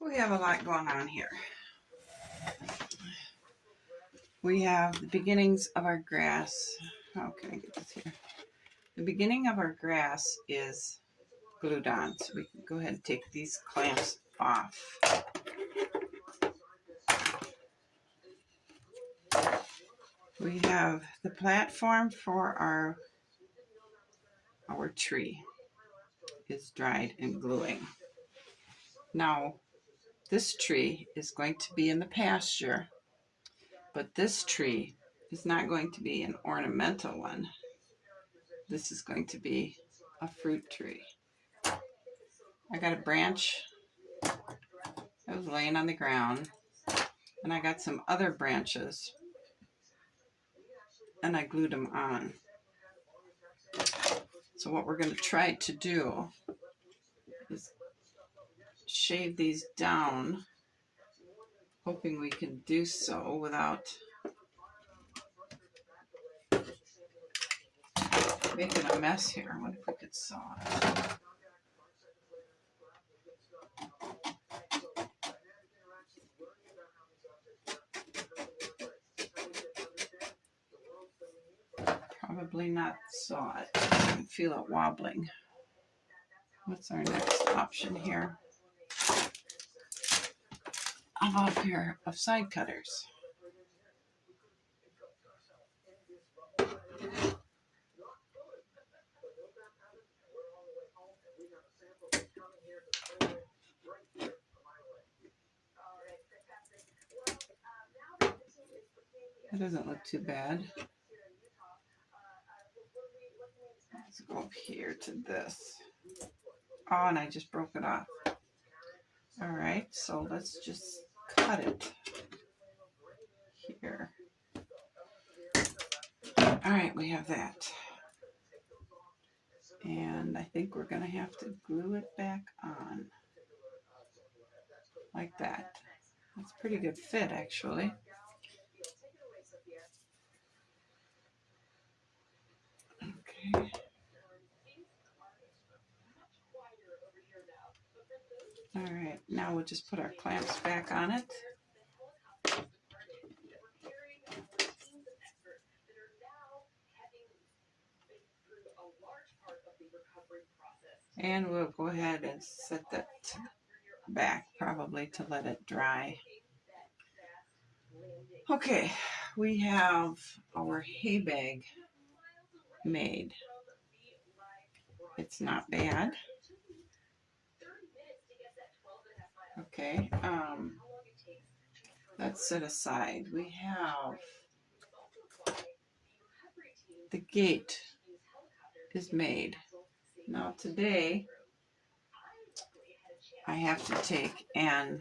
We have a lot going on here. We have the beginnings of our grass. How can I get this here? The beginning of our grass is glued on, so we can go ahead and take these clamps off. We have the platform for our tree is dried and gluing. Now, this tree is going to be in the pasture, but this tree is not going to be an ornamental one. This is going to be a fruit tree. I got a branch that was laying on the ground, and I got some other branches, and I glued them on. So what we're going to try to do is shave these down, hoping we can do so without making a mess here. What if we could saw it? Probably not saw it. I can feel it wobbling. What's our next option here? I have a pair of side cutters. That doesn't look too bad. Let's go up here to this. Oh, and I just broke it off. All right, so let's just cut it here. All right, we have that. And I think we're going to have to glue it back on. Like that. That's a pretty good fit, actually. Okay. All right, now we'll just put our clamps back on it. And we'll go ahead and set that back, probably to let it dry. Okay, we have our hay bag made. It's not bad. Okay, that's set aside. We have the gate is made. Now today, I have to take and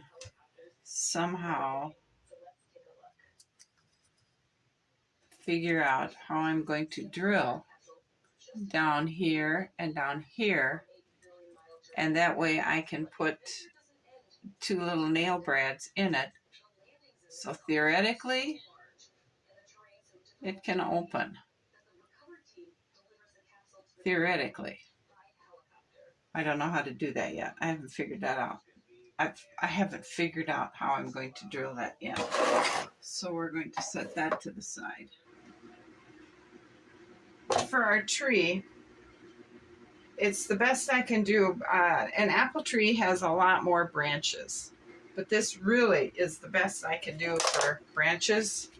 somehow figure out how I'm going to drill down here and down here, and that way I can put 2 little nail brads in it. So theoretically, it can open. Theoretically. I don't know how to do that yet. I haven't figured that out. I haven't figured out how I'm going to drill that in. So we're going to set that to the side. For our tree, it's the best I can do. An apple tree has a lot more branches, but this really is the best I can do for branches.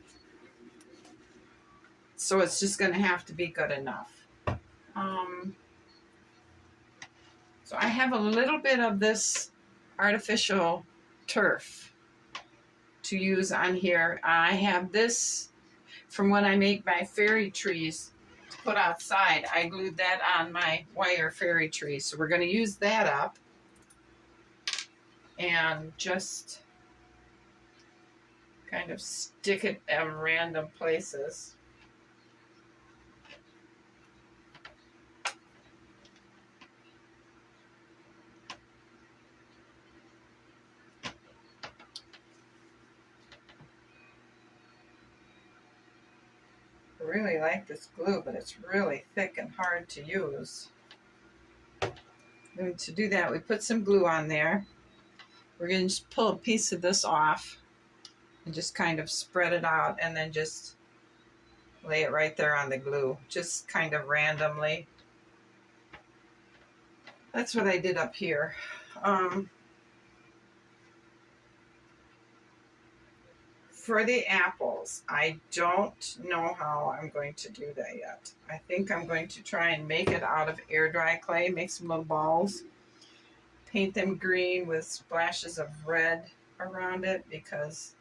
So it's just going to have to be good enough. So I have a little bit of this artificial turf to use on here. I have this from when I make my fairy trees to put outside. I glued that on my wire fairy tree. So we're going to use that up and just kind of stick it in random places. I really like this glue, but it's really thick and hard to use. And to do that, we put some glue on there. We're going to just pull a piece of this off and just kind of spread it out and then just lay it right there on the glue, just kind of randomly. That's what I did up here. For the apples, I don't know how I'm going to do that yet. I think I'm going to try and make it out of air dry clay, make some little balls, paint them green with splashes of red around it because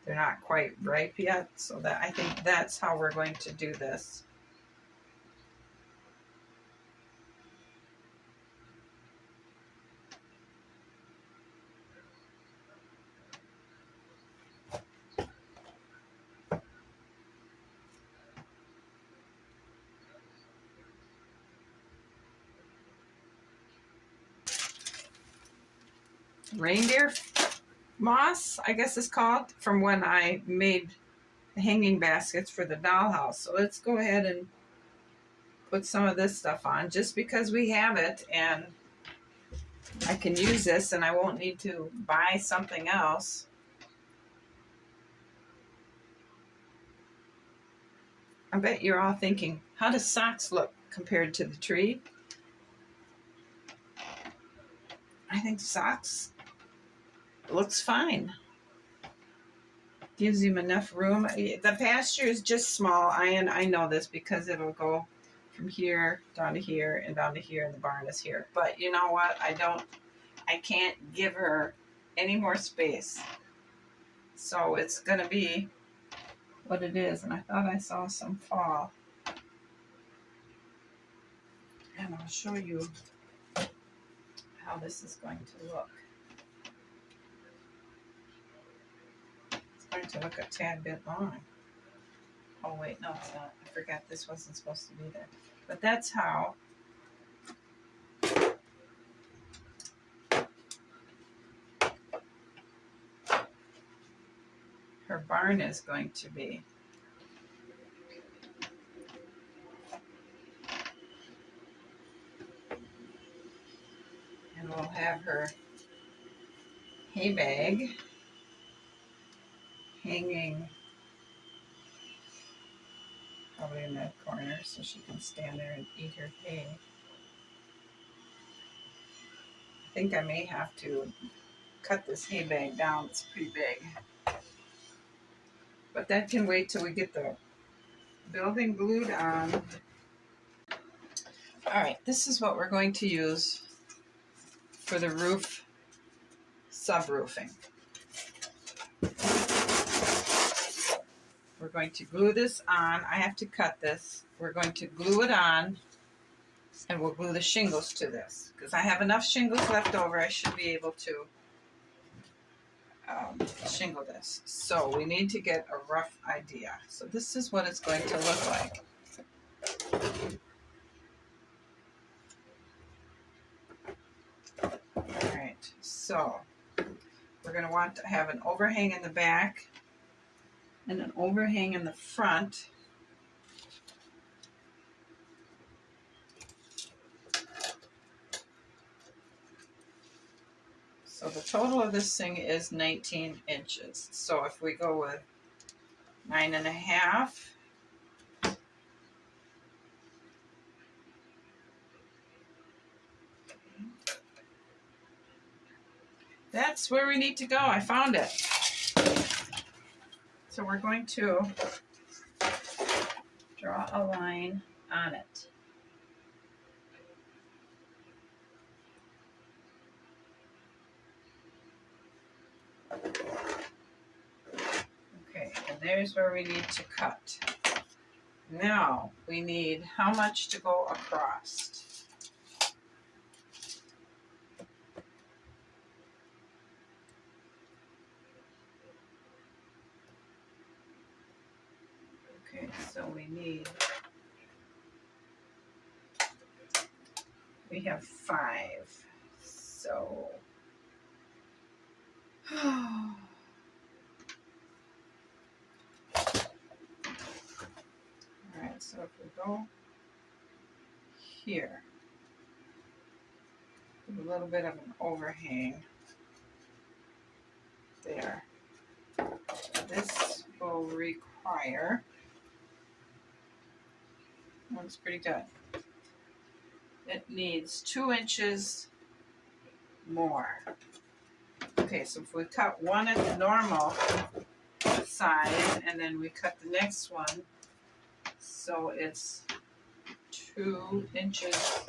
they're not quite ripe yet. So that I think that's how we're going to do this. Reindeer moss, I guess it's called, from when I made the hanging baskets for the dollhouse. So let's go ahead and put some of this stuff on just because we have it and I can use this and I won't need to buy something else. I bet you're all thinking, how does socks look compared to the tree? I think socks looks fine. Gives him enough room. The pasture is just small. I know this because it'll go from here down to here and down to here, and the barn is here. But you know what? I can't give her any more space. So it's gonna be what it is. And I thought I saw some fall. And I'll show you how this is going to look. It's going to look a tad bit long. Oh wait, no it's not. I forgot this wasn't supposed to be there. But that's how her barn is going to be. And we'll have her hay bag hanging probably in that corner so she can stand there and eat her hay. I think I may have to cut this hay bag down. It's pretty big. But that can wait till we get the building glued on. All right, this is what we're going to use for the roof subroofing. We're going to glue this on. I have to cut this. We're going to glue it on, and we'll glue the shingles to this. Because I have enough shingles left over, I should be able to shingle this. So we need to get a rough idea. So this is what it's going to look like. All right, so we're going to want to have an overhang in the back and an overhang in the front. So the total of this thing is 19 inches. So if we go with 9.5, that's where we need to go. I found it. So we're going to draw a line on it. Okay, and there's where we need to cut. Now we need how much to go across. Okay, so we have 5. So all right, so if we go here, a little bit of an overhang. will require. Looks pretty good. It needs 2 inches more. Okay, so if we cut one at the normal size and then we cut the next one so it's 2 inches,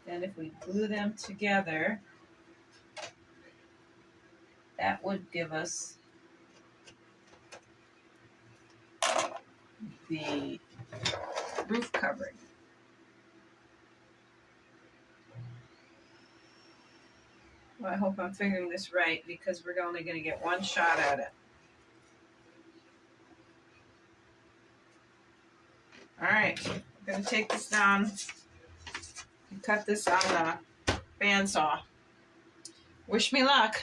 then if we glue them together, that would give us the roof covering. Well, I hope I'm figuring this right because we're only going to get one shot at it. All right, I'm going to take this down and cut this on the bandsaw. Wish me luck.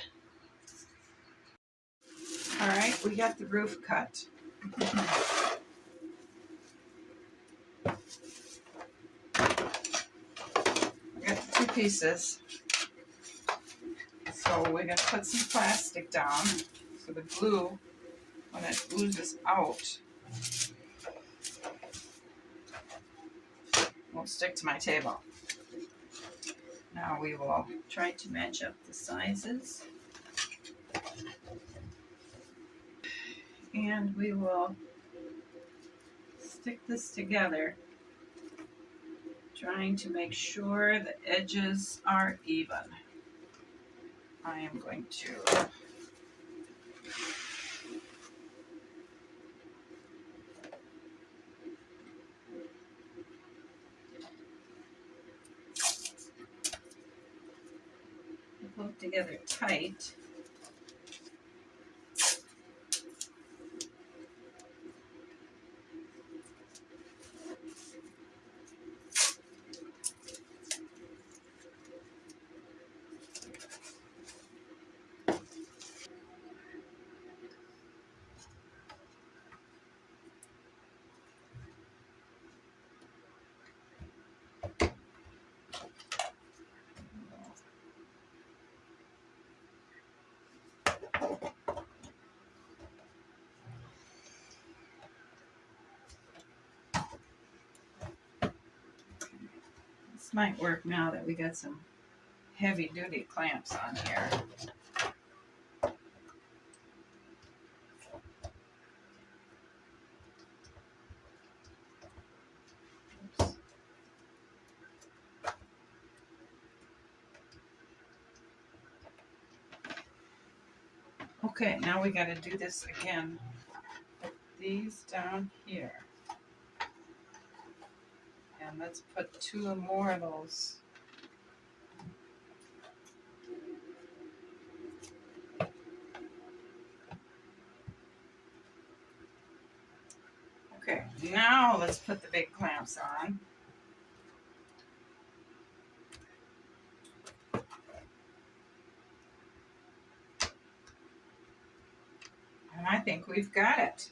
All right, we got the roof cut. I got the 2 pieces. So we're going to put some plastic down so the glue, when it oozes out, won't stick to my table. Now we will try to match up the sizes. And we will stick this together, trying to make sure the edges are even. I am going to put it together tight. This might work now that we got some heavy duty clamps on here. Oops. Okay, now we got to do this again. Put these down here. And let's put 2 more of those. Okay, now let's put the big clamps on. And I think we've got it.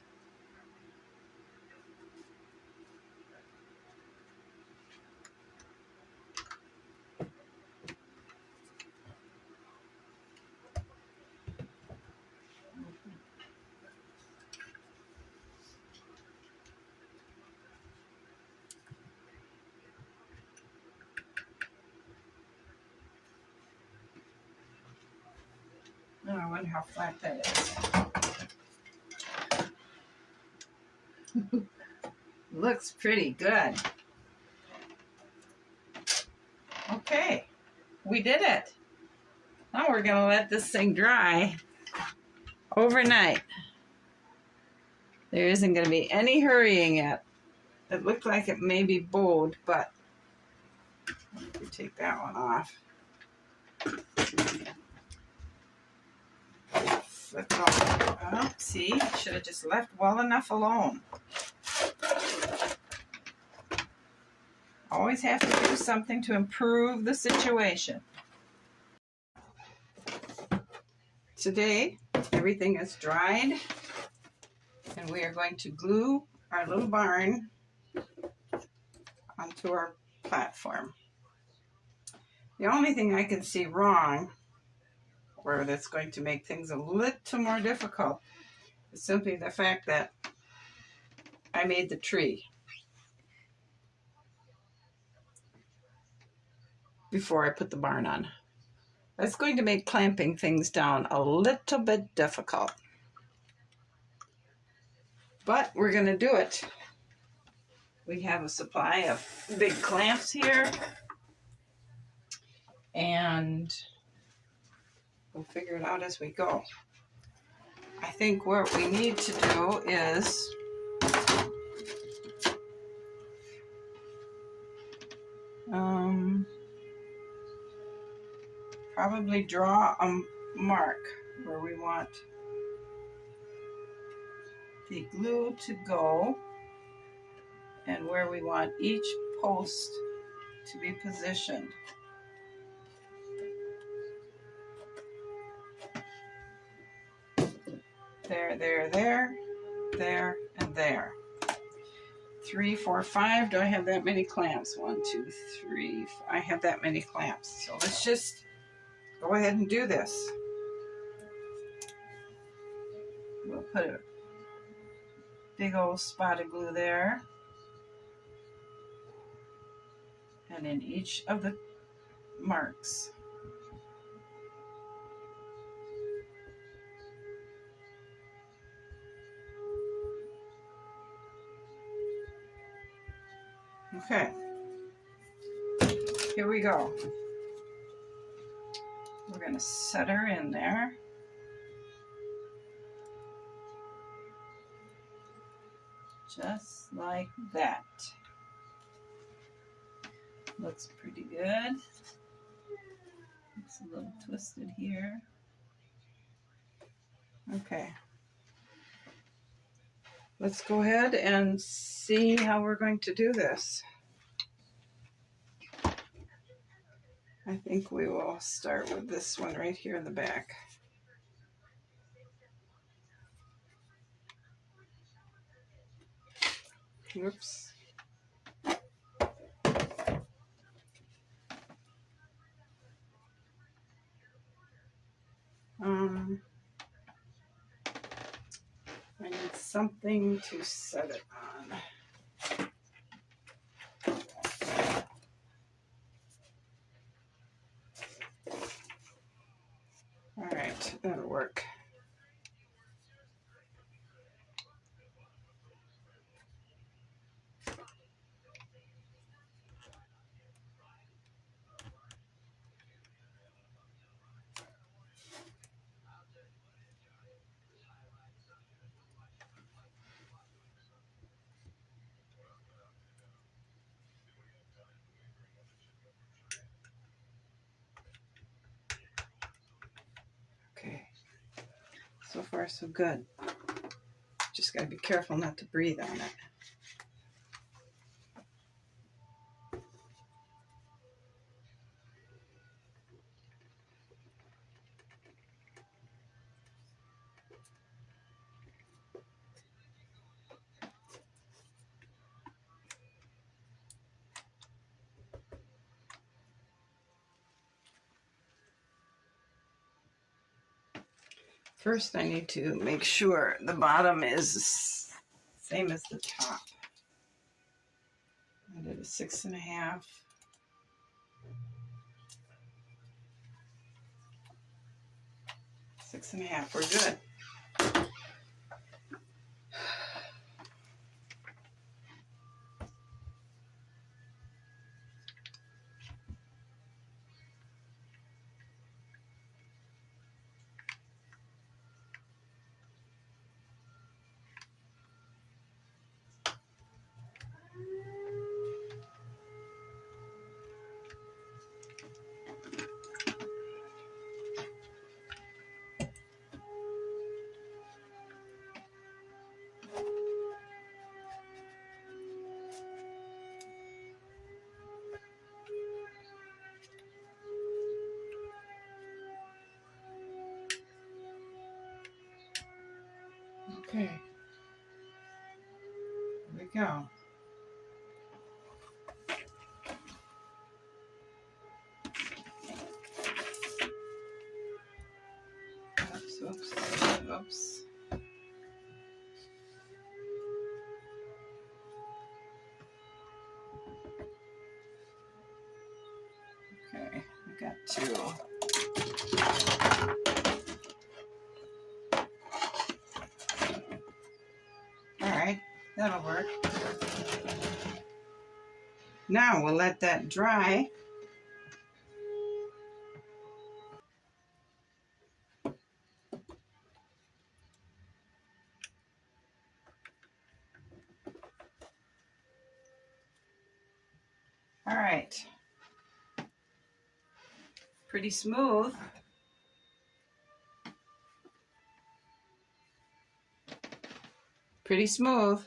Oh, I wonder how flat that is. Looks pretty good. Okay, we did it. Now we're going to let this thing dry overnight. There isn't going to be any hurrying it. It looked like it may be bowed, but let me take that one off. Flip it off. Oh, see, should have just left well enough alone. Always have to do something to improve the situation. Today, everything is dried, and we are going to glue our little barn onto our platform. The only thing I can see wrong where that's going to make things a little more difficult is simply the fact that I made the tree before I put the barn on. That's going to make clamping things down a little bit difficult. But we're going to do it. We have a supply of big clamps here. And we'll figure it out as we go. I think what we need to do is probably draw a mark where we want the glue to go and where we want each post to be positioned. There, there, there, there, and there. 3, 4, 5. Do I have that many clamps? 1, 2, 3. I have that many clamps. So let's just go ahead and do this. We'll put a big old spot of glue there. And in each of the marks. Okay, here we go. We're going to set her in there. Just like that. Looks pretty good. It's a little twisted here. Okay. Let's go ahead and see how we're going to do this. I think we will start with this one right here in the back. Oops. I need something to set it on. All right, that'll work. Okay, so far so good. Just gotta be careful not to breathe on it. First, I need to make sure the bottom is same as the top. I did a 6.5. Six and a half, we're good. Okay, here we go. Oops. Oops. Okay, I got two. All right, that'll work. Now we'll let that dry. All right. Pretty smooth. Pretty smooth.